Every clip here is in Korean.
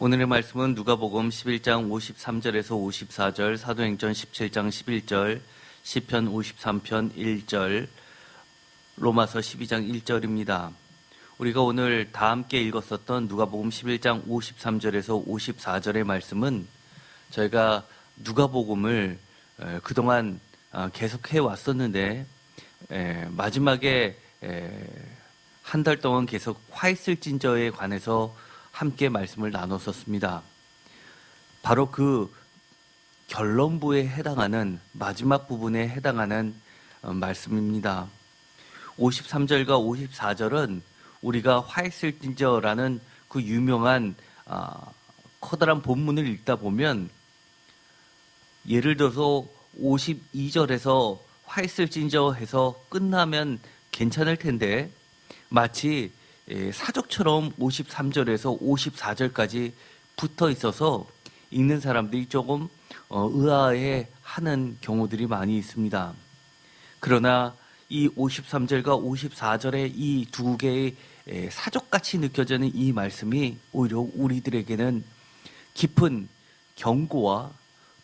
오늘의 말씀은 누가복음 11장 53절에서 54절, 사도행전 17장 11절, 시편 53편 1절, 로마서 12장 1절입니다. 우리가 오늘 다 함께 읽었었던 누가복음 11장 53절에서 54절의 말씀은 저희가 누가복음을 그동안 계속해 왔었는데 마지막에 한 달 동안 계속 화 있을진저에 관해서 함께 말씀을 나눴었습니다. 바로 그 결론부에 해당하는 마지막 부분에 해당하는 말씀입니다. 53절과 54절은 우리가 화 있을진저라는 그 유명한 커다란 본문을 읽다 보면 예를 들어서 52절에서 화 있을진저 해서 끝나면 괜찮을 텐데 마치 사족처럼 53절에서 54절까지 붙어 있어서 읽는 사람들이 조금 의아해하는 경우들이 많이 있습니다. 그러나 이 53절과 54절의 이 두 개의 사족같이 느껴지는 이 말씀이 오히려 우리들에게는 깊은 경고와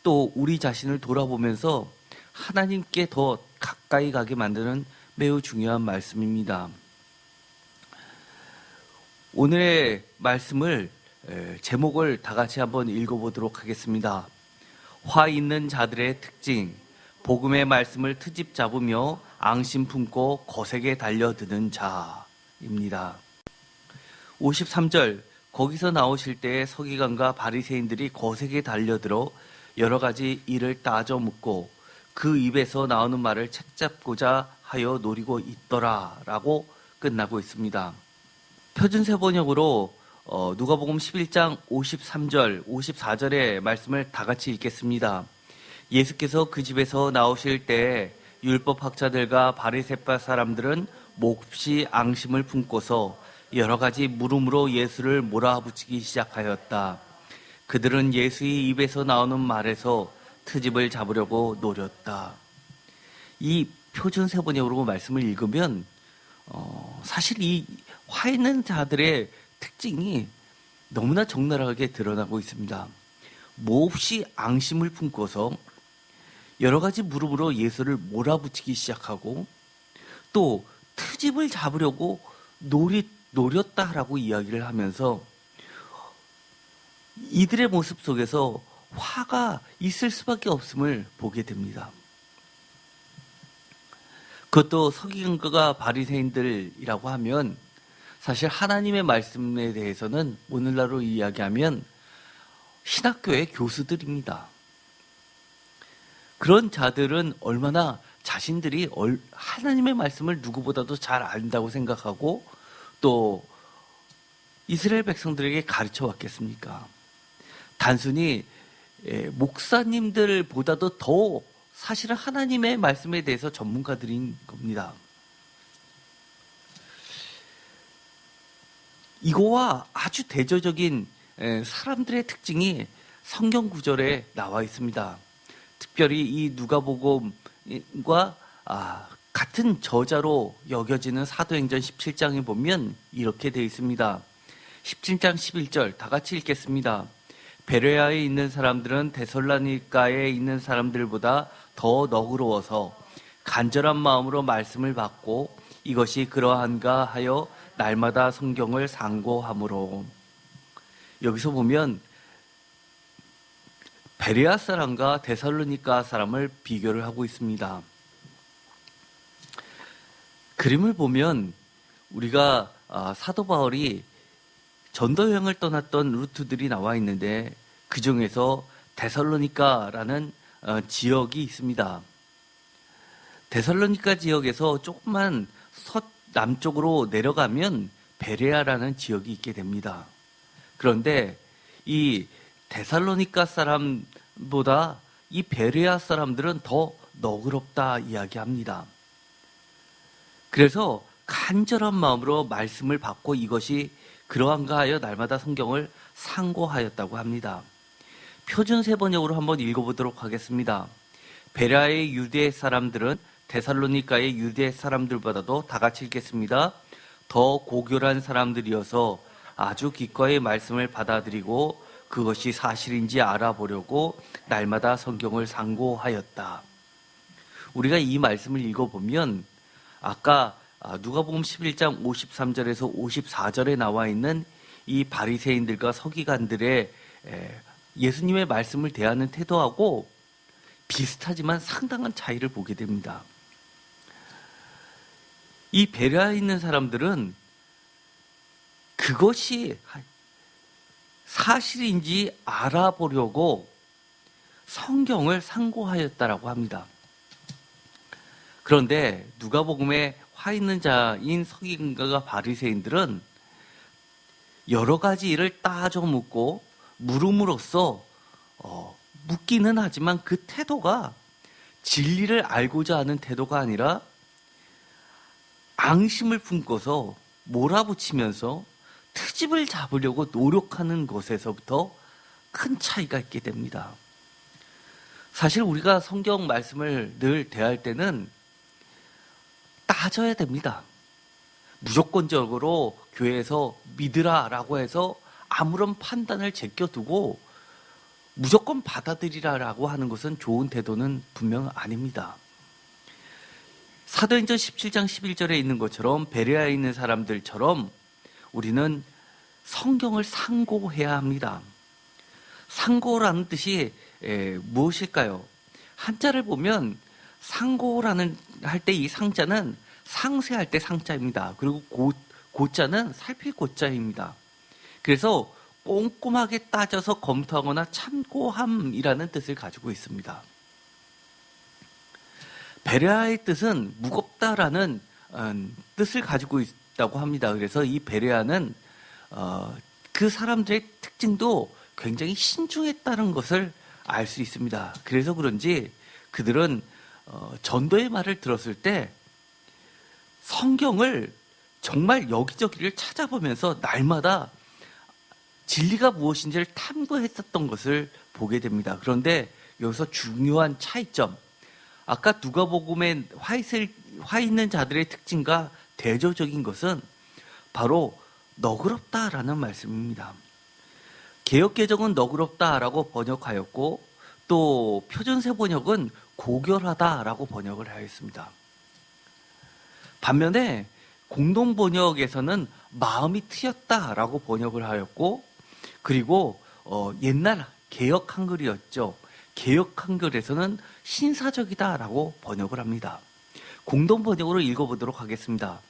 또 우리 자신을 돌아보면서 하나님께 더 가까이 가게 만드는 매우 중요한 말씀입니다. 오늘의 말씀을 제목을 다 같이 한번 읽어보도록 하겠습니다. 화 있는 자들의 특징, 복음의 말씀을 트집 잡으며 앙심 품고 거세게 달려드는 자입니다. 53절, 거기서 나오실 때에 서기관과 바리새인들이 거세게 달려들어 여러 가지 일을 따져 묻고 그 입에서 나오는 말을 책잡고자 하여 노리고 있더라 라고 끝나고 있습니다. 표준세 번역으로 누가복음 11장 53절, 54절의 말씀을 다 같이 읽겠습니다. 예수께서 그 집에서 나오실 때 율법학자들과 바리새파 사람들은 몹시 앙심을 품고서 여러 가지 물음으로 예수를 몰아붙이기 시작하였다. 그들은 예수의 입에서 나오는 말에서 트집을 잡으려고 노렸다. 이 표준세 번역으로 말씀을 읽으면 사실 이 화 있는 자들의 특징이 너무나 적나라하게 드러나고 있습니다. 몹시 앙심을 품고서 여러 가지 무릎으로 예수를 몰아붙이기 시작하고 또 트집을 잡으려고 노렸다라고 이야기를 하면서 이들의 모습 속에서 화가 있을 수밖에 없음을 보게 됩니다. 그것도 서기관과 바리새인들이라고 하면 사실 하나님의 말씀에 대해서는 오늘날로 이야기하면 신학교의 교수들입니다. 그런 자들은 얼마나 자신들이 하나님의 말씀을 누구보다도 잘 안다고 생각하고 또 이스라엘 백성들에게 가르쳐 왔겠습니까? 단순히 목사님들보다도 더 사실은 하나님의 말씀에 대해서 전문가들인 겁니다. 이거와 아주 대조적인 사람들의 특징이 성경 구절에 나와 있습니다. 특별히 이 누가복음과 같은 저자로 여겨지는 사도행전 17장에 보면 이렇게 되어 있습니다. 17장 11절 다 같이 읽겠습니다. 베레아에 있는 사람들은 데살로니가에 있는 사람들보다 더 너그러워서 간절한 마음으로 말씀을 받고 이것이 그러한가 하여 날마다 성경을 상고함으로. 여기서 보면 베레아 사람과 데살로니가 사람을 비교를 하고 있습니다. 그림을 보면 우리가 사도 바울이 전도 여행을 떠났던 루트들이 나와 있는데 그 중에서 데살로니가라는 지역이 있습니다. 데살로니가 지역에서 조금만 남쪽으로 내려가면 베레아라는 지역이 있게 됩니다. 그런데 이 데살로니가 사람보다 이 베레아 사람들은 더 너그럽다 이야기합니다. 그래서 간절한 마음으로 말씀을 받고 이것이 그러한가 하여 날마다 성경을 상고하였다고 합니다. 표준세 번역으로 한번 읽어보도록 하겠습니다. 베레아의 유대 사람들은 데살로니가의 유대 사람들보다도 다 같이 읽겠습니다. 더 고결한 사람들이어서 아주 기꺼이 말씀을 받아들이고 그것이 사실인지 알아보려고 날마다 성경을 상고하였다. 우리가 이 말씀을 읽어보면 아까 누가복음 11장 53절에서 54절에 나와 있는 이 바리새인들과 서기관들의 예수님의 말씀을 대하는 태도하고 비슷하지만 상당한 차이를 보게 됩니다. 이 베레아에 있는 사람들은 그것이 사실인지 알아보려고 성경을 상고하였다라고 합니다. 그런데 누가복음에 화 있는 자인 서기관과 바리새인들은 여러 가지 일을 따져 묻고 물음으로써 묻기는 하지만 그 태도가 진리를 알고자 하는 태도가 아니라 앙심을 품고서 몰아붙이면서 트집을 잡으려고 노력하는 것에서부터 큰 차이가 있게 됩니다. 사실 우리가 성경 말씀을 늘 대할 때는 따져야 됩니다. 무조건적으로 교회에서 믿으라라고 해서 아무런 판단을 제껴두고 무조건 받아들이라라고 하는 것은 좋은 태도는 분명 아닙니다. 사도행전 17장 11절에 있는 것처럼 베레아에 있는 사람들처럼 우리는 성경을 상고해야 합니다. 상고라는 뜻이 무엇일까요? 한자를 보면 상고라는 할 때 이 상자는 상세할 때 상자입니다. 그리고 고자는 살필 고자입니다. 그래서 꼼꼼하게 따져서 검토하거나 참고함이라는 뜻을 가지고 있습니다. 베레아의 뜻은 무겁다라는 뜻을 가지고 있다고 합니다. 그래서 이 베레아는 그 사람들의 특징도 굉장히 신중했다는 것을 알 수 있습니다. 그래서 그런지 그들은 전도의 말을 들었을 때 성경을 정말 여기저기를 찾아보면서 날마다 진리가 무엇인지를 탐구했었던 것을 보게 됩니다. 그런데 여기서 중요한 차이점, 아까 누가복음에 화 있는 자들의 특징과 대조적인 것은 바로 너그럽다라는 말씀입니다. 개역개정은 너그럽다라고 번역하였고 또 표준세 번역은 고결하다라고 번역을 하였습니다. 반면에 공동번역에서는 마음이 트였다라고 번역을 하였고 그리고 옛날 개역 한글이었죠. 개역 한글에서는 신사적이다라고 번역을 합니다. 공동번역으로 읽어보도록 하겠습니다.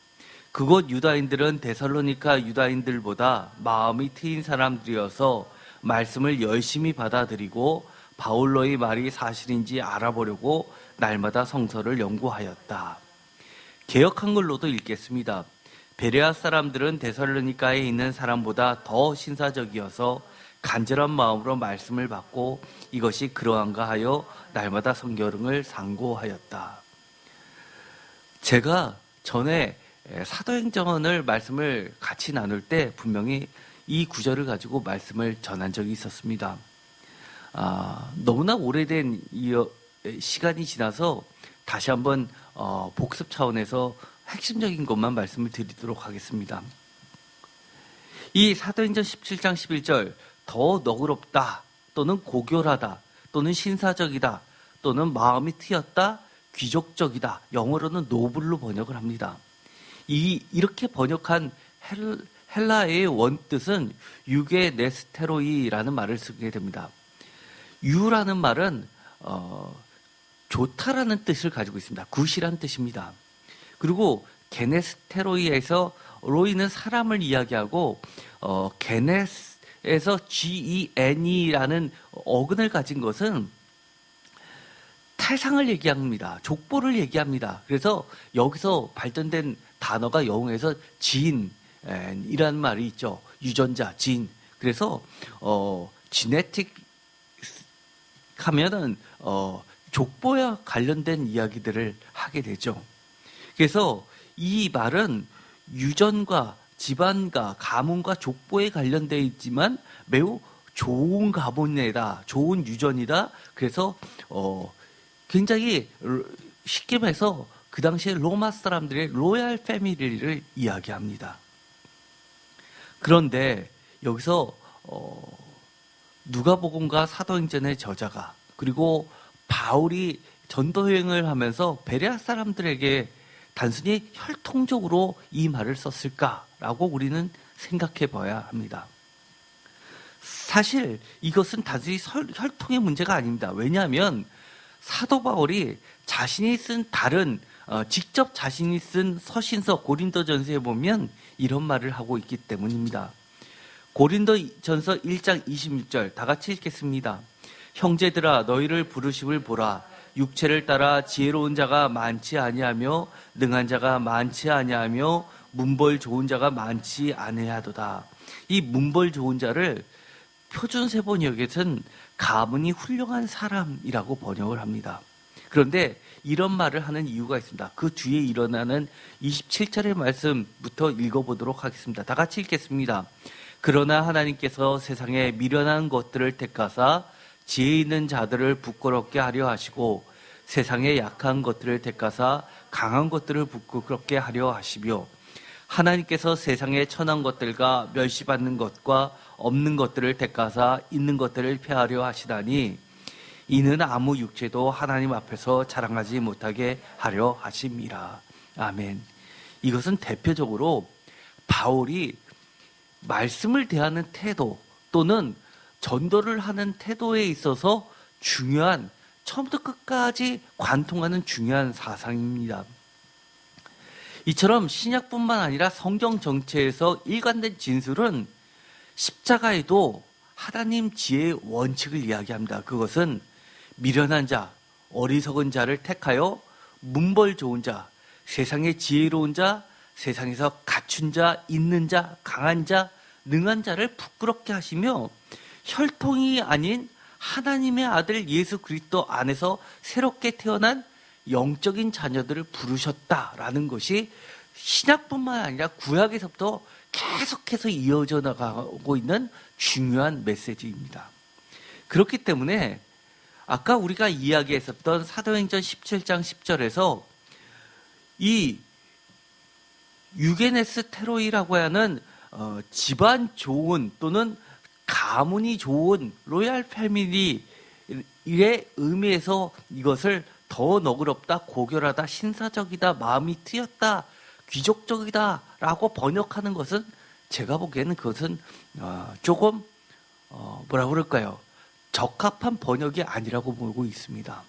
그곳 유다인들은 데살로니가 유다인들보다 마음이 트인 사람들이어서 말씀을 열심히 받아들이고 바울로의 말이 사실인지 알아보려고 날마다 성서를 연구하였다. 개역 한글로도 읽겠습니다. 베레아 사람들은 데살로니가에 있는 사람보다 더 신사적이어서 간절한 마음으로 말씀을 받고 이것이 그러한가 하여 날마다 성경을 상고하였다. 제가 전에 사도행전을 말씀을 같이 나눌 때 분명히 이 구절을 가지고 말씀을 전한 적이 있었습니다. 너무나 오래된 시간이 지나서 다시 한번 복습 차원에서 핵심적인 것만 말씀을 드리도록 하겠습니다. 이 사도행전 17장 11절 더 너그럽다 또는 고결하다 또는 신사적이다 또는 마음이 트였다 귀족적이다, 영어로는 노블로 번역을 합니다. 이렇게 번역한 헬라의 원뜻은 유게 네스테로이라는 말을 쓰게 됩니다. 유라는 말은 좋다라는 뜻을 가지고 있습니다. 굿이라는 뜻입니다. 그리고 게네스테로이에서 로이는 사람을 이야기하고 게네스에서 gen이라는 어근을 가진 것은 탈상을 얘기합니다. 족보를 얘기합니다. 그래서 여기서 발전된 단어가 영어에서 지인이라는 말이 있죠. 유전자, 지인. 그래서 지네틱 하면은 족보와 관련된 이야기들을 하게 되죠. 그래서 이 말은 유전과 집안과 가문과 족보에 관련되어 있지만 매우 좋은 가문이다, 좋은 유전이다. 그래서 굉장히 쉽게 말해서 그 당시에 로마 사람들의 로얄 패밀리를 이야기합니다. 그런데 여기서 누가복음과 사도행전의 저자가, 그리고 바울이 전도여행을 하면서 베레아 사람들에게 단순히 혈통적으로 이 말을 썼을까라고 우리는 생각해 봐야 합니다. 사실 이것은 단순히 혈통의 문제가 아닙니다. 왜냐하면 사도 바울이 자신이 쓴 직접 자신이 쓴 서신서 고린도전서에 보면 이런 말을 하고 있기 때문입니다. 고린도전서 1장 26절 다 같이 읽겠습니다. 형제들아 너희를 부르심을 보라. 육체를 따라 지혜로운 자가 많지 아니하며 능한 자가 많지 아니하며 문벌 좋은 자가 많지 아니하도다. 이 문벌 좋은 자를 표준세번역에서는 가문이 훌륭한 사람이라고 번역을 합니다. 그런데 이런 말을 하는 이유가 있습니다. 그 뒤에 일어나는 27절의 말씀부터 읽어보도록 하겠습니다. 다 같이 읽겠습니다. 그러나 하나님께서 세상에 미련한 것들을 택하사 지혜 있는 자들을 부끄럽게 하려 하시고 세상에 약한 것들을 택하사 강한 것들을 부끄럽게 하려 하시며 하나님께서 세상에 천한 것들과 멸시받는 것과 없는 것들을 택하사 있는 것들을 폐하려 하시다니 이는 아무 육체도 하나님 앞에서 자랑하지 못하게 하려 하심이라. 아멘. 이것은 대표적으로 바울이 말씀을 대하는 태도 또는 전도를 하는 태도에 있어서 중요한, 처음부터 끝까지 관통하는 중요한 사상입니다. 이처럼 신약뿐만 아니라 성경 전체에서 일관된 진술은 십자가에도 하나님 지혜의 원칙을 이야기합니다. 그것은 미련한 자, 어리석은 자를 택하여 문벌 좋은 자, 세상에 지혜로운 자, 세상에서 갖춘 자, 있는 자, 강한 자, 능한 자를 부끄럽게 하시며 혈통이 아닌 하나님의 아들 예수 그리스도 안에서 새롭게 태어난 영적인 자녀들을 부르셨다라는 것이 신약뿐만 아니라 구약에서부터 계속해서 이어져 나가고 있는 중요한 메시지입니다. 그렇기 때문에 아까 우리가 이야기했었던 사도행전 17장 10절에서 이 유게네스 테로이라고 하는 집안 좋은 또는 가문이 좋은 로얄 패밀리의 의미에서 이것을 더 너그럽다, 고결하다, 신사적이다, 마음이 트였다, 귀족적이다 라고 번역하는 것은 제가 보기에는 그것은 조금 뭐라 그럴까요? 적합한 번역이 아니라고 보고 있습니다.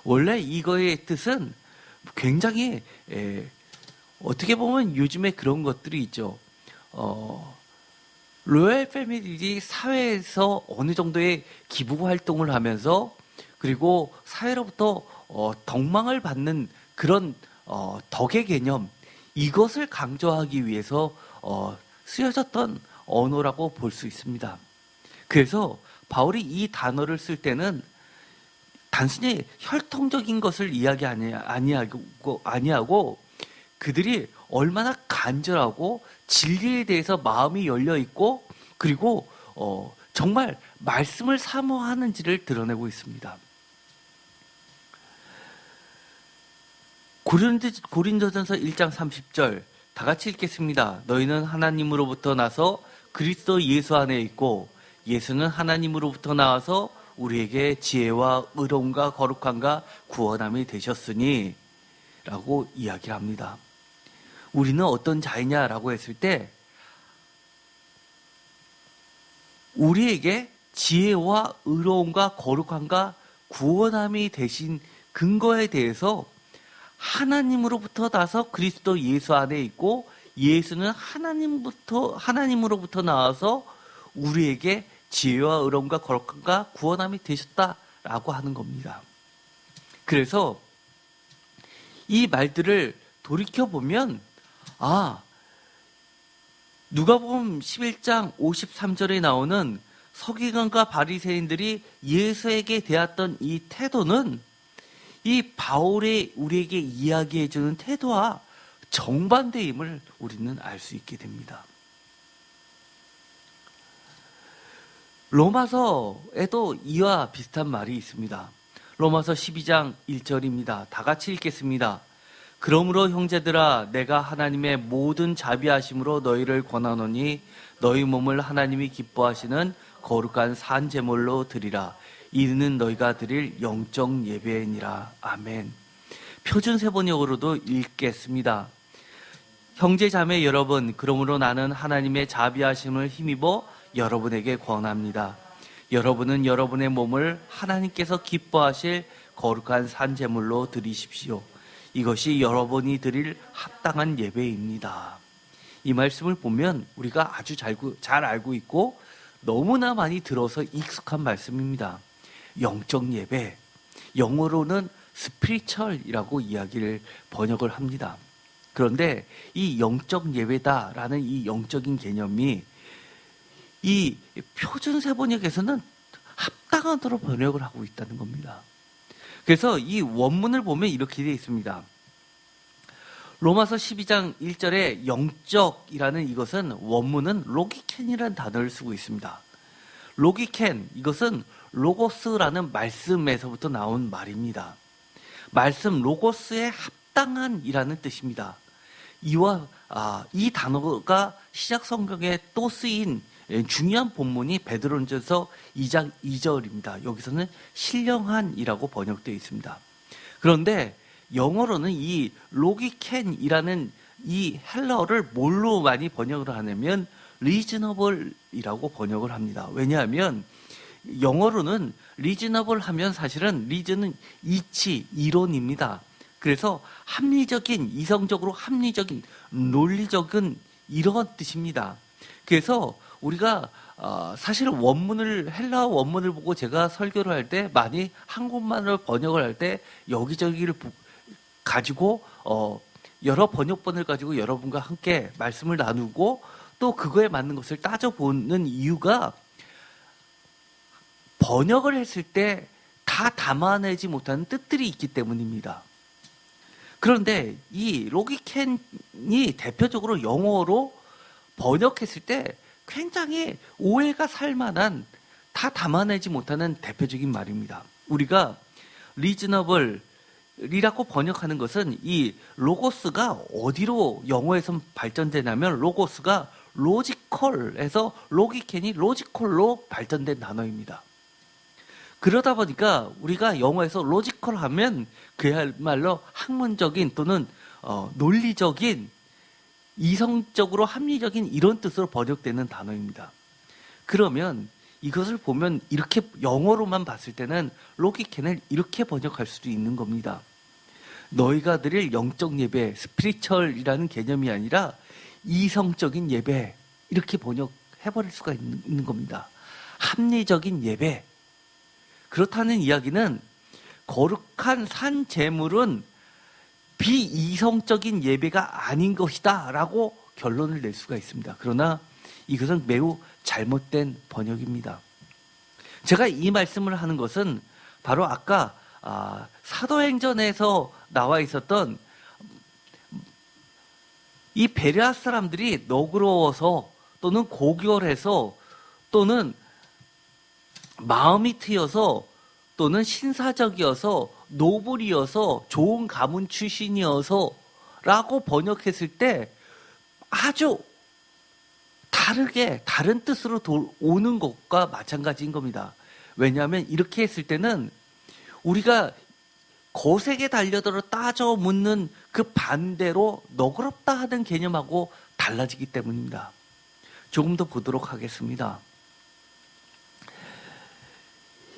원래 이거의 뜻은 굉장히 어떻게 보면 요즘에 그런 것들이 있죠. 로얄 패밀리 사회에서 어느 정도의 기부 활동을 하면서 그리고 사회로부터 덕망을 받는 그런 덕의 개념, 이것을 강조하기 위해서 쓰여졌던 언어라고 볼 수 있습니다. 그래서 바울이 이 단어를 쓸 때는 단순히 혈통적인 것을 이야기 아니하고 그들이 얼마나 간절하고 진리에 대해서 마음이 열려 있고 그리고 정말 말씀을 사모하는지를 드러내고 있습니다. 고린도전서 1장 30절 다 같이 읽겠습니다. 너희는 하나님으로부터 나서 그리스도 예수 안에 있고 예수는 하나님으로부터 나와서 우리에게 지혜와 의로움과 거룩함과 구원함이 되셨으니 라고 이야기를 합니다. 우리는 어떤 자이냐라고 했을 때 우리에게 지혜와 의로움과 거룩함과 구원함이 되신 근거에 대해서 하나님으로부터 나서 그리스도 예수 안에 있고 예수는 하나님으로부터 나와서 우리에게 지혜와 의로움과 거룩함과 구원함이 되셨다라고 하는 겁니다. 그래서 이 말들을 돌이켜보면 누가복음 11장 53절에 나오는 서기관과 바리새인들이 예수에게 대했던 이 태도는 이 바울이 우리에게 이야기해주는 태도와 정반대임을 우리는 알 수 있게 됩니다. 로마서에도 이와 비슷한 말이 있습니다. 로마서 12장 1절입니다. 다 같이 읽겠습니다. 그러므로 형제들아 내가 하나님의 모든 자비하심으로 너희를 권하노니 너희 몸을 하나님이 기뻐하시는 거룩한 산 제물로 드리라. 이는 너희가 드릴 영적 예배니라. 아멘. 표준 세번역으로도 읽겠습니다. 형제 자매 여러분, 그러므로 나는 하나님의 자비하심을 힘입어 여러분에게 권합니다. 여러분은 여러분의 몸을 하나님께서 기뻐하실 거룩한 산 제물로 드리십시오. 이것이 여러분이 드릴 합당한 예배입니다. 이 말씀을 보면 우리가 아주 잘 알고 있고 너무나 많이 들어서 익숙한 말씀입니다. 영적 예배, 영어로는 스피리추얼이라고 이야기를 번역을 합니다. 그런데 이 영적 예배다라는 이 영적인 개념이 이 표준 세번역에서는 합당하도록 번역을 하고 있다는 겁니다. 그래서 이 원문을 보면 이렇게 되어 있습니다. 로마서 12장 1절에 영적이라는 이것은 원문은 로기켄이라는 단어를 쓰고 있습니다. 로기켄, 이것은 로고스라는 말씀에서부터 나온 말입니다. 말씀 로고스의 합당한이라는 뜻입니다. 이 단어가 시작 성경에 또 쓰인 중요한 본문이 베드로전서 2장 2절입니다. 여기서는 신령한이라고 번역되어 있습니다. 그런데 영어로는 이 로기켄이라는 이 헬라어를 뭘로 많이 번역을 하냐면 reasonable이라고 번역을 합니다. 왜냐하면 영어로는 reasonable 하면 사실은 reason은 이치, 이론입니다. 그래서 합리적인, 이성적으로 합리적인, 논리적인 이런 뜻입니다. 그래서 우리가 사실 헬라어 원문을 보고 제가 설교를 할 때 많이 한국말로 번역을 할 때 여기저기를 가지고 여러 번역본을 가지고 여러분과 함께 말씀을 나누고 또 그거에 맞는 것을 따져보는 이유가 번역을 했을 때 다 담아내지 못하는 뜻들이 있기 때문입니다. 그런데 이 로기켄이 대표적으로 영어로 번역했을 때 굉장히 오해가 살 만한, 다 담아내지 못하는 대표적인 말입니다. 우리가 리즈너블이라고 번역하는 것은 이 로고스가 어디로 영어에서 발전되냐면 로고스가 로지컬에서 로기켄이 로지컬로 발전된 단어입니다. 그러다 보니까 우리가 영어에서 로지컬 하면 그야말로 학문적인 또는 논리적인, 이성적으로 합리적인 이런 뜻으로 번역되는 단어입니다. 그러면 이것을 보면 이렇게 영어로만 봤을 때는 로기켄을 이렇게 번역할 수도 있는 겁니다. 너희가 드릴 영적 예배, 스피리추얼이라는 개념이 아니라 이성적인 예배, 이렇게 번역해버릴 수가 있는 겁니다. 합리적인 예배. 그렇다는 이야기는 거룩한 산 제물은 비이성적인 예배가 아닌 것이다 라고 결론을 낼 수가 있습니다. 그러나 이것은 매우 잘못된 번역입니다. 제가 이 말씀을 하는 것은 바로 아까 사도행전에서 나와 있었던 이 베레아 사람들이 너그러워서 또는 고결해서 또는 마음이 트여서 또는 신사적이어서 노블이어서 좋은 가문 출신이어서 라고 번역했을 때 아주 다르게 다른 뜻으로 오는 것과 마찬가지인 겁니다. 왜냐하면 이렇게 했을 때는 우리가 거세게 달려들어 따져 묻는 그 반대로 너그럽다 하는 개념하고 달라지기 때문입니다. 조금 더 보도록 하겠습니다.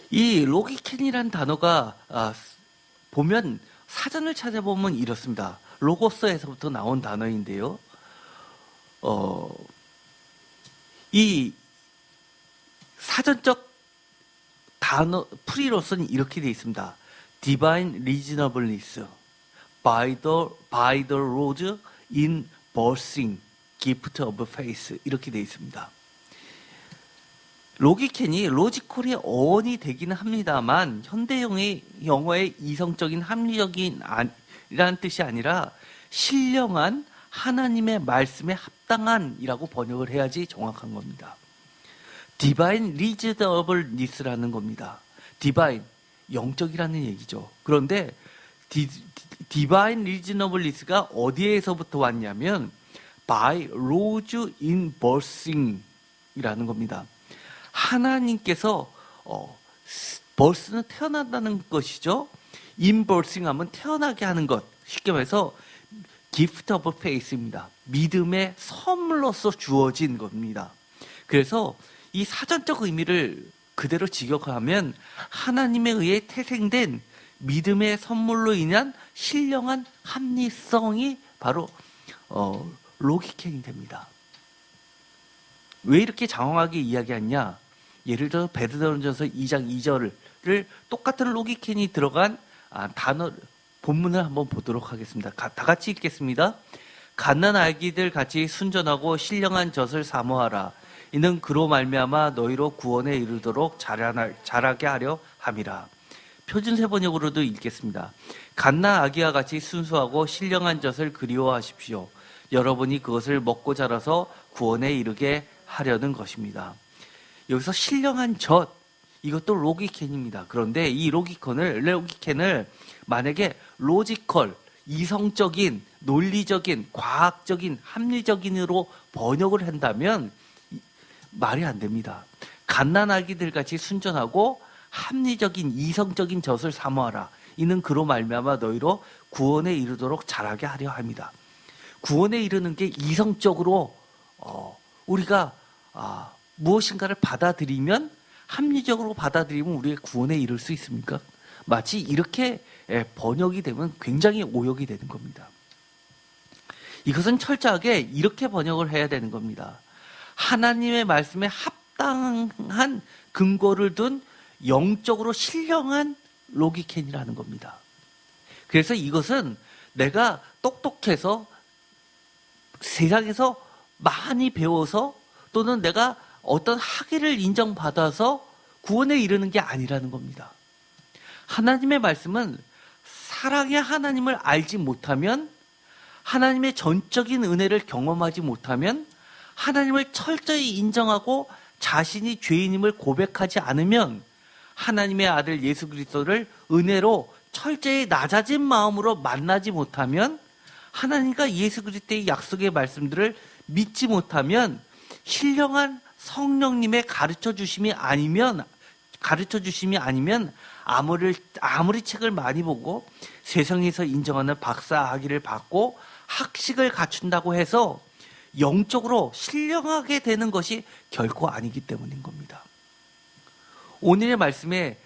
이 로기켄이라는 단어가 보면 사전을 찾아보면 이렇습니다. 로고스에서부터 나온 단어인데요. 이 사전적 단어 풀이로서는 이렇게 되어 있습니다. Divine reasonableness by the Lord in birthing gift of faith, 이렇게 되어 있습니다. 로기켄이 로지컬의 어원이 되기는 합니다만 현대형의 영어의 이성적인 합리적인 이라는 뜻이 아니라 신령한 하나님의 말씀에 합당한이라고 번역을 해야지 정확한 겁니다. 디바인 리즈너블니스라는 겁니다. 디바인, 영적이라는 얘기죠. 그런데 디바인 리즈너블니스가 어디에서부터 왔냐면 by laws in birthing 이라는 겁니다. 하나님께서 벌스는 태어난다는 것이죠. 인버싱 하면 태어나게 하는 것. 쉽게 말해서 gift of faith입니다. 믿음의 선물로서 주어진 겁니다. 그래서 이 사전적 의미를 그대로 직역하면 하나님에 의해 태생된 믿음의 선물로 인한 신령한 합리성이 바로 로기켄이 됩니다. 왜 이렇게 장황하게 이야기하냐? 예를 들어 베드로전서 2장 2절을 똑같은 로기켄이 들어간 단어 본문을 한번 보도록 하겠습니다. 다 같이 읽겠습니다. 갓난 아기들 같이 순전하고 신령한 젖을 사모하라. 이는 그로 말미암아 너희로 구원에 이르도록 자라게 하려 함이라. 표준세 번역으로도 읽겠습니다. 갓난 아기와 같이 순수하고 신령한 젖을 그리워하십시오. 여러분이 그것을 먹고 자라서 구원에 이르게 하려는 것입니다. 여기서 신령한 젖, 이것도 로기켄입니다. 그런데 이 로기켄을 만약에 로지컬, 이성적인, 논리적인, 과학적인, 합리적인으로 번역을 한다면 말이 안 됩니다. 갓난아기들 같이 순전하고 합리적인, 이성적인 젖을 사모하라. 이는 그로 말미암아 너희로 구원에 이르도록 자라게 하려 합니다. 구원에 이르는 게 이성적으로 우리가 무엇인가를 받아들이면, 합리적으로 받아들이면 우리가 구원에 이를 수 있습니까? 마치 이렇게 번역이 되면 굉장히 오역이 되는 겁니다. 이것은 철저하게 이렇게 번역을 해야 되는 겁니다. 하나님의 말씀에 합당한 근거를 둔 영적으로 신령한 로기켄이라는 겁니다. 그래서 이것은 내가 똑똑해서 세상에서 많이 배워서 또는 내가 어떤 학위를 인정받아서 구원에 이르는 게 아니라는 겁니다. 하나님의 말씀은 사랑의 하나님을 알지 못하면, 하나님의 전적인 은혜를 경험하지 못하면, 하나님을 철저히 인정하고 자신이 죄인임을 고백하지 않으면, 하나님의 아들 예수 그리스도를 은혜로 철저히 낮아진 마음으로 만나지 못하면, 하나님과 예수 그리스도의 약속의 말씀들을 믿지 못하면, 신령한 성령님의 가르쳐 주심이 아니면 아무리 책을 많이 보고 세상에서 인정하는 박사 학위를 받고 학식을 갖춘다고 해서 영적으로 신령하게 되는 것이 결코 아니기 때문인 겁니다. 오늘의 말씀에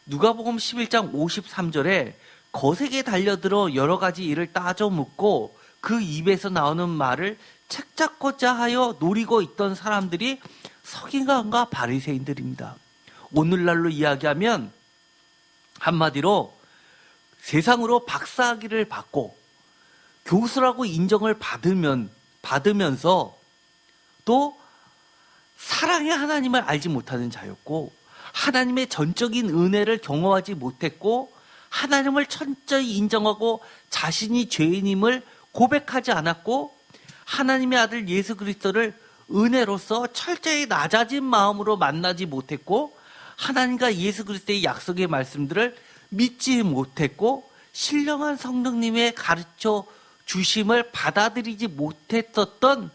누가복음 11장 53절에 거세게 달려들어 여러 가지 일을 따져 묻고 그 입에서 나오는 말을 책잡고자 하여 노리고 있던 사람들이 서기관과 바리새인들입니다. 오늘날로 이야기하면 한마디로 세상으로 박사학위를 받고 교수라고 인정을 받으면서 또 사랑의 하나님을 알지 못하는 자였고, 하나님의 전적인 은혜를 경험하지 못했고, 하나님을 철저히 인정하고 자신이 죄인임을 고백하지 않았고, 하나님의 아들 예수 그리스도를 은혜로서 철저히 낮아진 마음으로 만나지 못했고, 하나님과 예수 그리스도의 약속의 말씀들을 믿지 못했고, 신령한 성령님의 가르쳐 주심을 받아들이지 못했었던,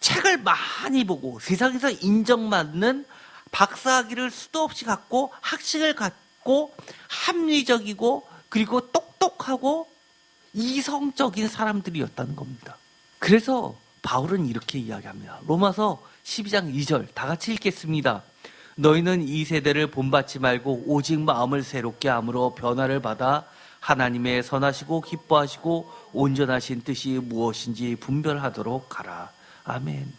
책을 많이 보고 세상에서 인정받는 박사학위를 수도 없이 갖고 학식을 갖고 합리적이고 그리고 똑똑하고 이성적인 사람들이었다는 겁니다. 그래서 바울은 이렇게 이야기합니다. 로마서 12장 2절 다 같이 읽겠습니다. 너희는 이 세대를 본받지 말고 오직 마음을 새롭게 함으로 변화를 받아 하나님의 선하시고 기뻐하시고 온전하신 뜻이 무엇인지 분별하도록 하라. 아멘.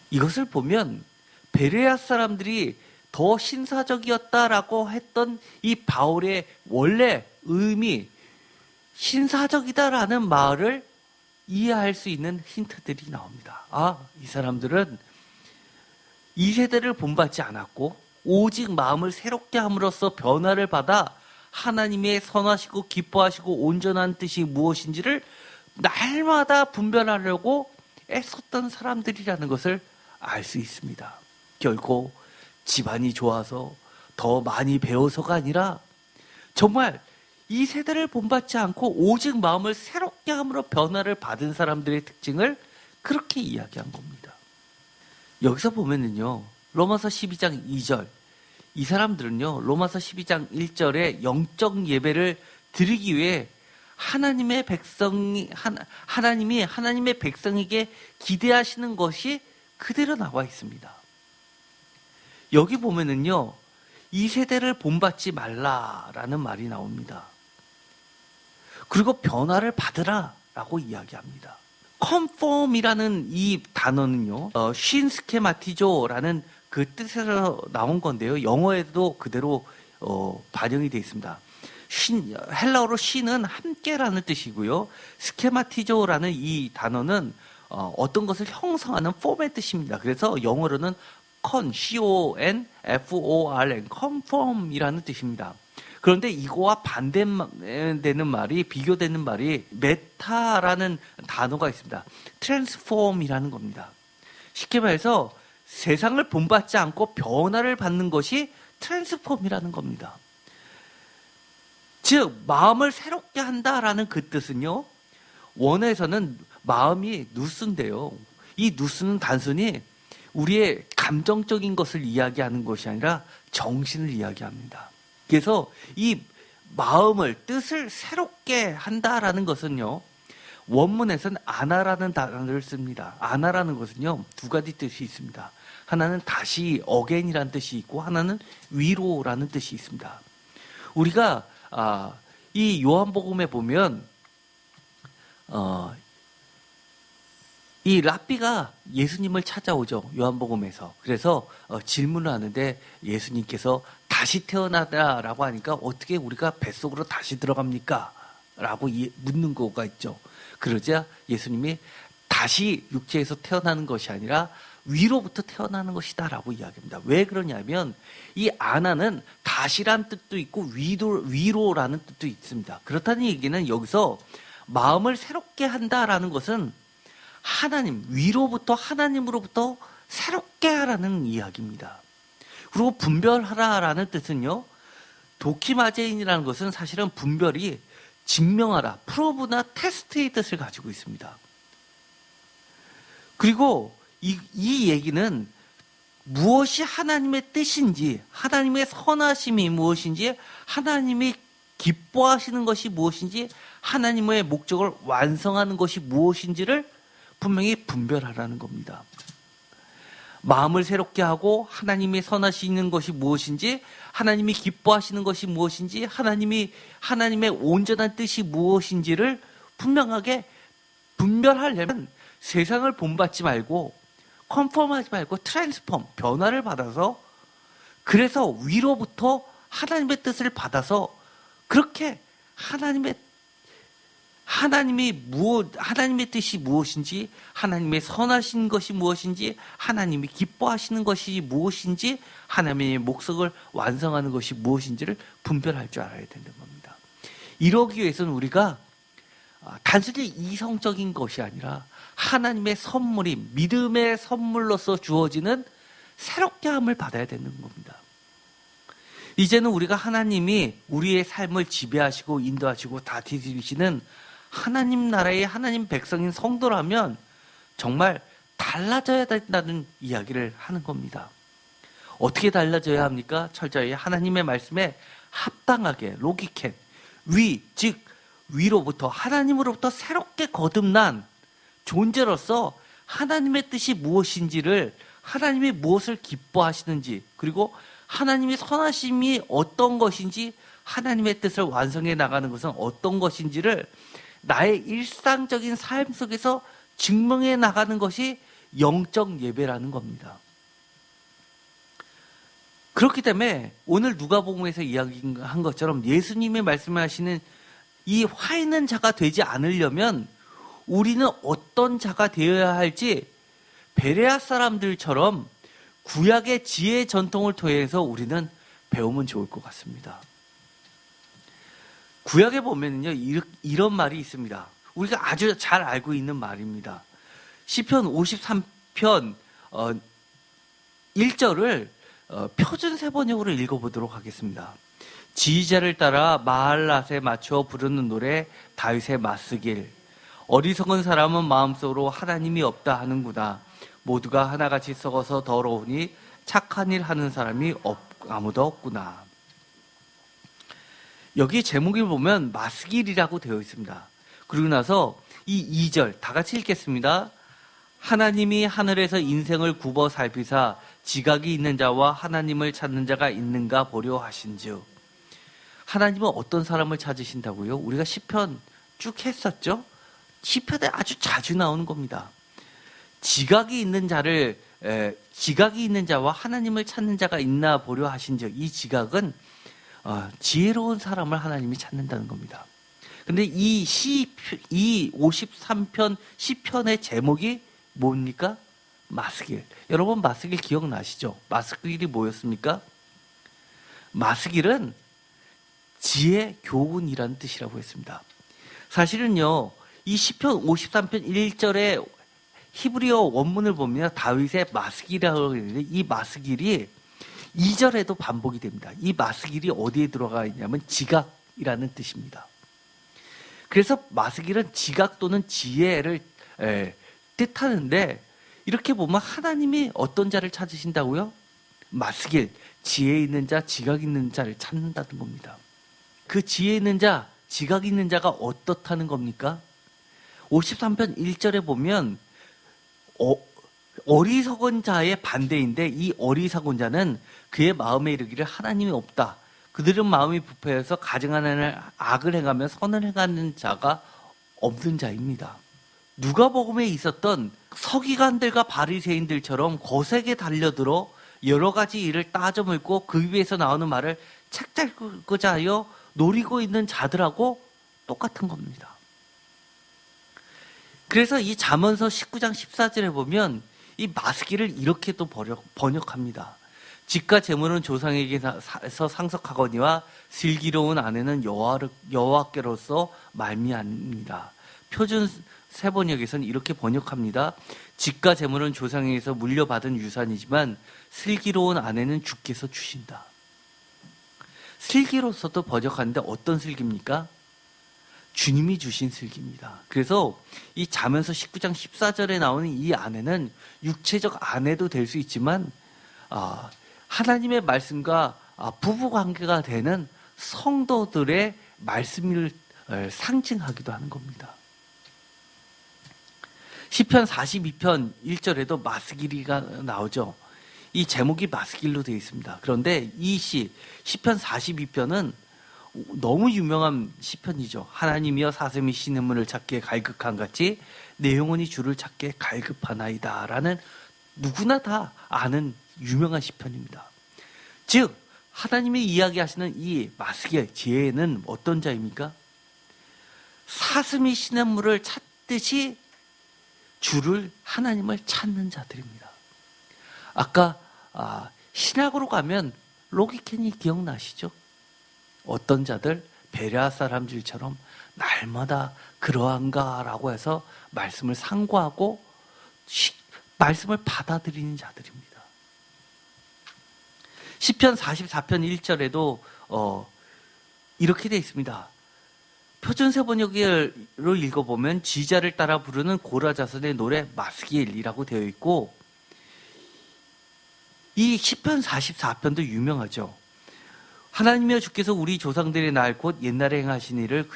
이것을 보면 베레아 사람들이 더 신사적이었다라고 했던 이 바울의 원래 의미, 신사적이다라는 말을 이해할 수 있는 힌트들이 나옵니다. 이 사람들은 이 세대를 본받지 않았고 오직 마음을 새롭게 함으로써 변화를 받아 하나님의 선하시고 기뻐하시고 온전한 뜻이 무엇인지를 날마다 분별하려고 애썼던 사람들이라는 것을 알 수 있습니다. 결코 집안이 좋아서 더 많이 배워서가 아니라 정말 이 세대를 본받지 않고 오직 마음을 새롭게 함으로 변화를 받은 사람들의 특징을 그렇게 이야기한 겁니다. 여기서 보면은요, 로마서 12장 2절, 이 사람들은요, 로마서 12장 1절에 영적 예배를 드리기 위해 하나님이 하나님의 백성에게 기대하시는 것이 그대로 나와 있습니다. 여기 보면은요, 이 세대를 본받지 말라라는 말이 나옵니다. 그리고 변화를 받으라라고 이야기합니다. 컨폼이라는 이 단어는요, 쉰스케마티조라는 그 뜻에서 나온 건데요. 영어에도 그대로 반영이 되어 있습니다. 헬라어로 쉰은 함께라는 뜻이고요. 스케마티조라는 이 단어는 어떤 것을 형성하는 폼의 뜻입니다. 그래서 영어로는 CONFORM, conform이라는 뜻입니다. 그런데 이거와 반대되는 말이, 비교되는 말이 메타라는 단어가 있습니다. 트랜스폼이라는 겁니다. 쉽게 말해서 세상을 본받지 않고 변화를 받는 것이 트랜스폼이라는 겁니다. 즉 마음을 새롭게 한다라는 그 뜻은요, 원어에서는 마음이 누스인데요, 이 누스는 단순히 우리의 감정적인 것을 이야기하는 것이 아니라 정신을 이야기합니다. 그래서 이 마음을, 뜻을 새롭게 한다라는 것은요, 원문에서는 아나라는 단어를 씁니다. 아나라는 것은요, 두 가지 뜻이 있습니다. 하나는 다시, again이라는 뜻이 있고, 하나는 위로라는 뜻이 있습니다. 우리가 이 요한복음에 보면 이 랍비가 예수님을 찾아오죠. 요한복음에서. 그래서 질문을 하는데 예수님께서 다시 태어나다라고 하니까 어떻게 우리가 뱃속으로 다시 들어갑니까? 라고 묻는 거가 있죠. 그러자 예수님이 다시 육체에서 태어나는 것이 아니라 위로부터 태어나는 것이다 라고 이야기합니다. 왜 그러냐면 이 아나는 다시란 뜻도 있고 위로라는 뜻도 있습니다. 그렇다는 얘기는 여기서 마음을 새롭게 한다라는 것은 하나님, 위로부터, 하나님으로부터 새롭게 하라는 이야기입니다. 그리고 분별하라라는 뜻은요, 도키마제인이라는 것은 사실은 분별이 증명하라, 프로브나 테스트의 뜻을 가지고 있습니다. 그리고 이 얘기는 무엇이 하나님의 뜻인지, 하나님의 선하심이 무엇인지, 하나님이 기뻐하시는 것이 무엇인지, 하나님의 목적을 완성하는 것이 무엇인지를 분명히 분별하라는 겁니다. 마음을 새롭게 하고 하나님이 선하시는 것이 무엇인지, 하나님이 기뻐하시는 것이 무엇인지, 하나님의 온전한 뜻이 무엇인지를 분명하게 분별하려면 세상을 본받지 말고, 컨펌하지 말고 트랜스폼, 변화를 받아서, 그래서 위로부터 하나님의 뜻을 받아서 그렇게 하나님의 뜻이 무엇인지, 하나님의 선하신 것이 무엇인지, 하나님이 기뻐하시는 것이 무엇인지, 하나님의 목적을 완성하는 것이 무엇인지를 분별할 줄 알아야 되는 겁니다. 이러기 위해서는 우리가 단순히 이성적인 것이 아니라 하나님의 선물이 믿음의 선물로서 주어지는 새롭게 함을 받아야 되는 겁니다. 이제는 우리가 하나님이 우리의 삶을 지배하시고 인도하시고 다스리시는 하나님 나라의 하나님 백성인 성도라면 정말 달라져야 된다는 이야기를 하는 겁니다. 어떻게 달라져야 합니까? 철저히 하나님의 말씀에 합당하게, 로기캔, 즉 위로부터, 하나님으로부터 새롭게 거듭난 존재로서 하나님의 뜻이 무엇인지를, 하나님이 무엇을 기뻐하시는지, 그리고 하나님의 선하심이 어떤 것인지, 하나님의 뜻을 완성해 나가는 것은 어떤 것인지를 나의 일상적인 삶 속에서 증명해 나가는 것이 영적 예배라는 겁니다. 그렇기 때문에 오늘 누가복음에서 이야기한 것처럼 예수님이 말씀하시는 이 화 있는 자가 되지 않으려면 우리는 어떤 자가 되어야 할지 베레아 사람들처럼 구약의 지혜 전통을 통해서 우리는 배우면 좋을 것 같습니다. 구약에 보면요, 이런 말이 있습니다. 우리가 아주 잘 알고 있는 말입니다. 시편 53편 1절을 표준세 번역으로 읽어보도록 하겠습니다. 지휘자를 따라 마할랏에 맞춰 부르는 노래 다윗의 맞쓰길. 어리석은 사람은 마음속으로 하나님이 없다 하는구나. 모두가 하나같이 썩어서 더러우니 착한 일 하는 사람이 아무도 없구나. 여기 제목을 보면 마스길이라고 되어 있습니다. 그리고 나서 이 2절 다 같이 읽겠습니다. 하나님이 하늘에서 인생을 굽어 살피사 지각이 있는 자와 하나님을 찾는 자가 있는가 보려 하신즉. 하나님은 어떤 사람을 찾으신다고요? 우리가 시편 쭉 했었죠? 시편에 아주 자주 나오는 겁니다. 지각이 있는 자와 하나님을 찾는 자가 있나 보려 하신즉. 이 지각은 지혜로운 사람을 하나님이 찾는다는 겁니다. 근데 이 53편 시편의 제목이 뭡니까? 마스길. 여러분 마스길 기억나시죠? 마스길이 뭐였습니까? 마스길은 지혜, 교훈이라는 뜻이라고 했습니다. 사실은요, 이 시편 53편 1절에 히브리어 원문을 보면 다윗의 마스길이라고 했는데 이 마스길이 2절에도 반복이 됩니다. 이 마스길이 어디에 들어가 있냐면 지각이라는 뜻입니다. 그래서 마스길은 지각 또는 지혜를 뜻하는데 이렇게 보면 하나님이 어떤 자를 찾으신다고요? 마스길, 지혜 있는 자, 지각 있는 자를 찾는다는 겁니다. 그 지혜 있는 자, 지각 있는 자가 어떻다는 겁니까? 53편 1절에 보면 어리석은 자의 반대인데 이 어리석은 자는 그의 마음에 이르기를 하나님이 없다. 그들은 마음이 부패해서 가증하는 악을 행하며 선을 행하는 자가 없는 자입니다. 누가복음에 있었던 서기관들과 바리새인들처럼 거세게 달려들어 여러 가지 일을 따져 물고 그 입에서 나오는 말을 책잡고자 하여 노리고 있는 자들하고 똑같은 겁니다. 그래서 이 잠언서 19장 14절에 보면 이 마스길을 이렇게 또 번역합니다. 집과 재물은 조상에게서 상속하거니와 슬기로운 아내는 여호와께로서 말미암니다. 표준 세번역에서는 이렇게 번역합니다. 집과 재물은 조상에게서 물려받은 유산이지만 슬기로운 아내는 주께서 주신다. 슬기로서도 번역하는데 어떤 슬기입니까? 주님이 주신 슬기입니다. 그래서 이 잠언서 19장 14절에 나오는 이 아내는 육체적 아내도 될 수 있지만 하나님의 말씀과 부부관계가 되는 성도들의 말씀을 상징하기도 하는 겁니다. 시편 42편 1절에도 마스길이가 나오죠. 이 제목이 마스길로 되어 있습니다. 그런데 이 시편 42편은 너무 유명한 시편이죠. 하나님이여 사슴이 시냇물을 찾기에 갈급한 같이 내 영혼이 주를 찾기에 갈급하나이다 라는 누구나 다 아는 유명한 시편입니다. 즉 하나님이 이야기하시는 이 마스길 지혜는 어떤 자입니까? 사슴이 시냇물을 찾듯이 주를 하나님을 찾는 자들입니다. 아까 신약으로 가면 로기캔이 기억나시죠? 어떤 자들 베레아 사람들처럼 날마다 그러한가라고 해서 말씀을 상고하고 말씀을 받아들이는 자들입니다. 시편 44편 1절에도 이렇게 되어 있습니다. 표준세 번역으로 읽어보면 지자를 따라 부르는 고라 자손의 노래 마스길이라고 되어 있고 이 시편 44편도 유명하죠. 하나님이여 주께서 우리 조상들의 날 곧 옛날에 행하신 일을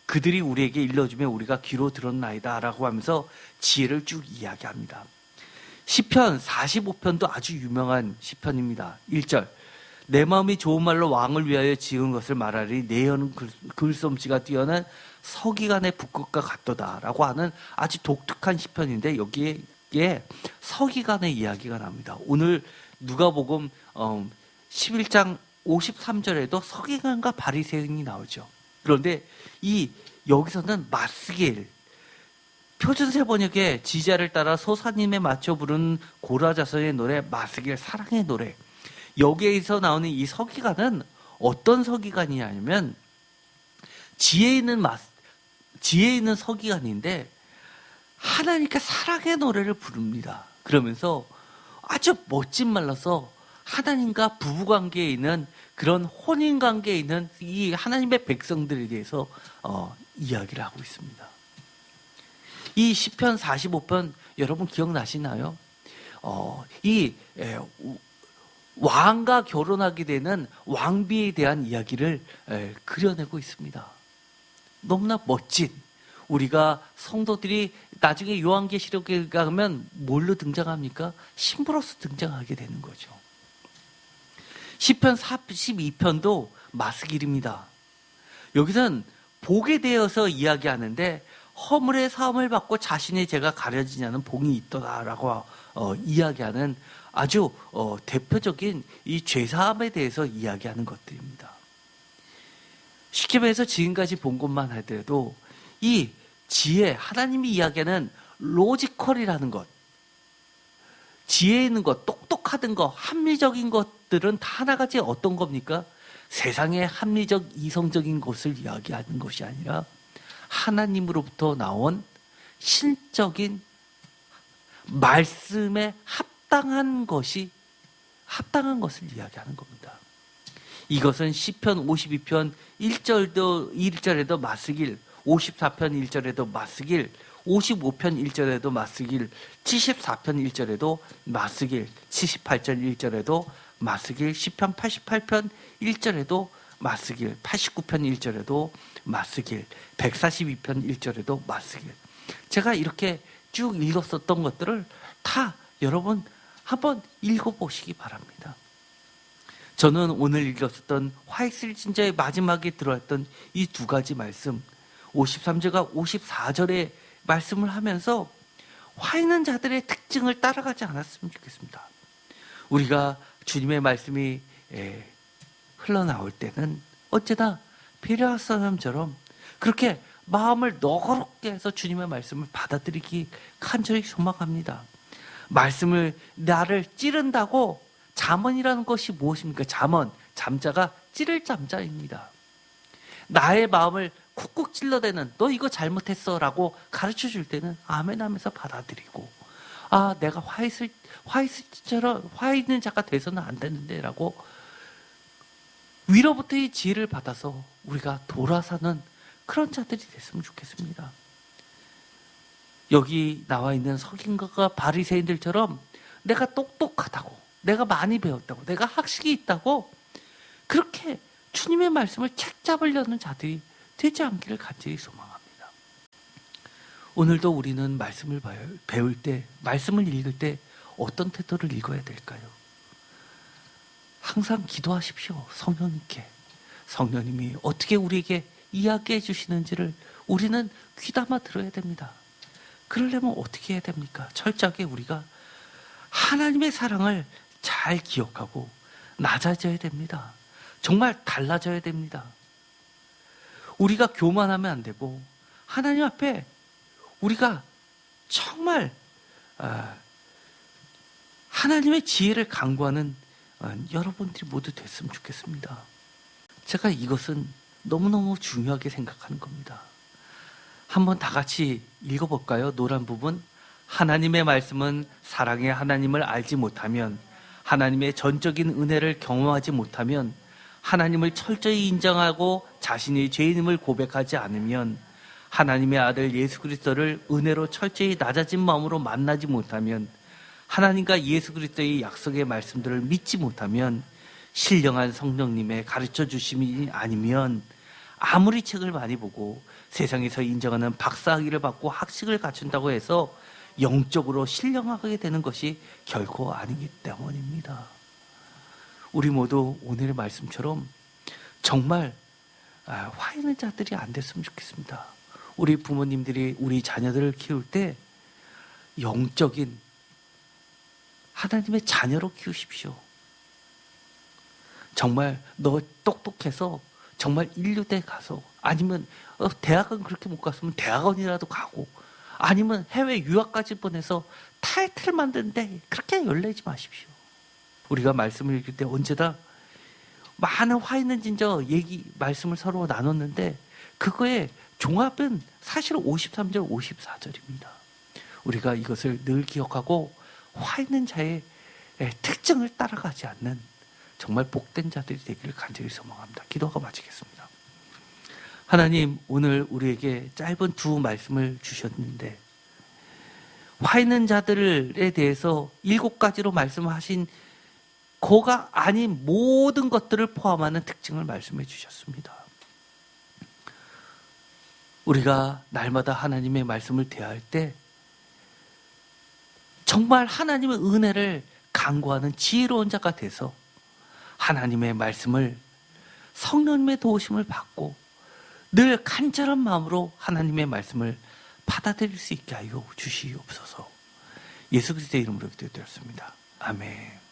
그들이 우리에게 일러주며 우리가 귀로 들었나이다 라고 하면서 지혜를 쭉 이야기합니다. 시편 45편도 아주 유명한 시편입니다. 1절 내 마음이 좋은 말로 왕을 위하여 지은 것을 말하리 내 혀는 글솜씨가 뛰어난 서기관의 붓끝과 같도다 라고 하는 아주 독특한 시편인데 여기에 서기관의 이야기가 납니다. 오늘 누가복음 11장 53절에도 서기관과 바리새인이 나오죠. 그런데 여기서는 마스길 표준세 번역의 지자를 따라 소사님에 맞춰 부르는 고라 자손의 노래 마스길 사랑의 노래 여기에서 나오는 이 서기관은 어떤 서기관이냐면 지혜 있는 서기관인데 하나님께 사랑의 노래를 부릅니다. 그러면서 아주 멋진 말로서 하나님과 부부관계에 있는 그런 혼인관계에 있는 이 하나님의 백성들에 대해서 이야기를 하고 있습니다. 이 시편 45편 여러분 기억나시나요? 이 왕과 결혼하게 되는 왕비에 대한 이야기를 그려내고 있습니다. 너무나 멋진, 우리가 성도들이 나중에 요한계시록에 가면 뭘로 등장합니까? 신부로서 등장하게 되는 거죠. 시편 42편도 마스길입니다. 여기서는 복에 대해서 이야기하는데 허물의 사함을 받고 자신의 죄가 가려지지 않은 복이 있더라라고 이야기하는 아주 대표적인 이 죄사함에 대해서 이야기하는 것들입니다. 쉽게 말해서 지금까지 본 것만 하더라도 이 지혜, 하나님이 이야기하는 로지컬이라는 것, 지혜 있는 것, 똑똑하던 것, 합리적인 것들은 다 하나같이 어떤 겁니까? 세상의 합리적, 이성적인 것을 이야기하는 것이 아니라 하나님으로부터 나온 신적인 말씀에 합당한 것을 이야기하는 겁니다. 이것은 시편 52편 1절에도 맞쓰길, 54편 1절에도 맞쓰길, 55편 1절에도 맞쓰길, 74편 1절에도 맞쓰길, 78편 1절에도 맞쓰길, 시편 88편 1절에도 맞쓰길, 89편 1절에도 맞쓰길, 142편 1절에도 맞쓰길. 제가 이렇게 쭉 읽었었던 것들을 다 여러분 한번 읽어보시기 바랍니다. 저는 오늘 읽었었던 화이슬 진저의 마지막에 들어왔던 이 두 가지 말씀, 53절과 54절의 말씀을 하면서 화 있는 자들의 특징을 따라가지 않았으면 좋겠습니다. 우리가 주님의 말씀이 흘러나올 때는 언제나 베레아 사람처럼 그렇게 마음을 너그럽게 해서 주님의 말씀을 받아들이기 간절히 소망합니다. 말씀을 나를 찌른다고, 잠언이라는 것이 무엇입니까? 잠언, 잠자가 찌를 잠자입니다. 나의 마음을 쿡쿡 찔러대는, 너 이거 잘못했어 라고 가르쳐 줄 때는 아멘 하면서 받아들이고, 아, 내가 화 있는 자가 돼서는 안 되는데 라고 위로부터의 지혜를 받아서 우리가 돌아서는 그런 자들이 됐으면 좋겠습니다. 여기 나와 있는 서기관과 바리새인들처럼 내가 똑똑하다고, 내가 많이 배웠다고, 내가 학식이 있다고 그렇게 주님의 말씀을 책 잡으려는 자들이 되지 않기를 간절히 소망합니다. 오늘도 우리는 말씀을 배울 때, 말씀을 읽을 때 어떤 태도를 읽어야 될까요? 항상 기도하십시오. 성령님께. 성령님이 어떻게 우리에게 이야기해 주시는지를 우리는 귀담아 들어야 됩니다. 그러려면 어떻게 해야 됩니까? 철저하게 우리가 하나님의 사랑을 잘 기억하고 낮아져야 됩니다. 정말 달라져야 됩니다. 우리가 교만하면 안 되고 하나님 앞에 우리가 정말 하나님의 지혜를 강구하는 여러분들이 모두 됐으면 좋겠습니다. 제가 이것은 너무너무 중요하게 생각하는 겁니다. 한번 다 같이 읽어볼까요? 노란 부분. 하나님의 말씀은 사랑의 하나님을 알지 못하면, 하나님의 전적인 은혜를 경험하지 못하면, 하나님을 철저히 인정하고 자신의 죄인임을 고백하지 않으면, 하나님의 아들 예수 그리스도를 은혜로 철저히 낮아진 마음으로 만나지 못하면, 하나님과 예수 그리스도의 약속의 말씀들을 믿지 못하면, 신령한 성령님의 가르쳐 주심이 아니면 아무리 책을 많이 보고 세상에서 인정하는 박사학위를 받고 학식을 갖춘다고 해서 영적으로 신령하게 되는 것이 결코 아니기 때문입니다. 우리 모두 오늘의 말씀처럼 정말 화 있는 자들이 안 됐으면 좋겠습니다. 우리 부모님들이 우리 자녀들을 키울 때 영적인 하나님의 자녀로 키우십시오. 정말 너 똑똑해서 정말 인류대 가서, 아니면 대학은 그렇게 못 갔으면 대학원이라도 가고, 아니면 해외 유학까지 보내서 타이틀 만드는데 그렇게 열내지 마십시오. 우리가 말씀을 읽을 때 언제나 많은 화 있는 진저 말씀을 서로 나눴는데 그거의 종합은 사실 53절, 54절입니다. 우리가 이것을 늘 기억하고 화 있는 자의 특징을 따라가지 않는 정말 복된 자들이 되기를 간절히 소망합니다. 기도하고 마치겠습니다. 하나님, 오늘 우리에게 짧은 두 말씀을 주셨는데 화 있는 자들에 대해서 7가지로 말씀하신 거가 아닌 모든 것들을 포함하는 특징을 말씀해 주셨습니다. 우리가 날마다 하나님의 말씀을 대할 때 정말 하나님의 은혜를 간구하는 지혜로운 자가 돼서 하나님의 말씀을 성령님의 도우심을 받고 늘 간절한 마음으로 하나님의 말씀을 받아들일 수 있게 하여 주시옵소서. 예수 그리스도의 이름으로 기도드렸습니다. 아멘.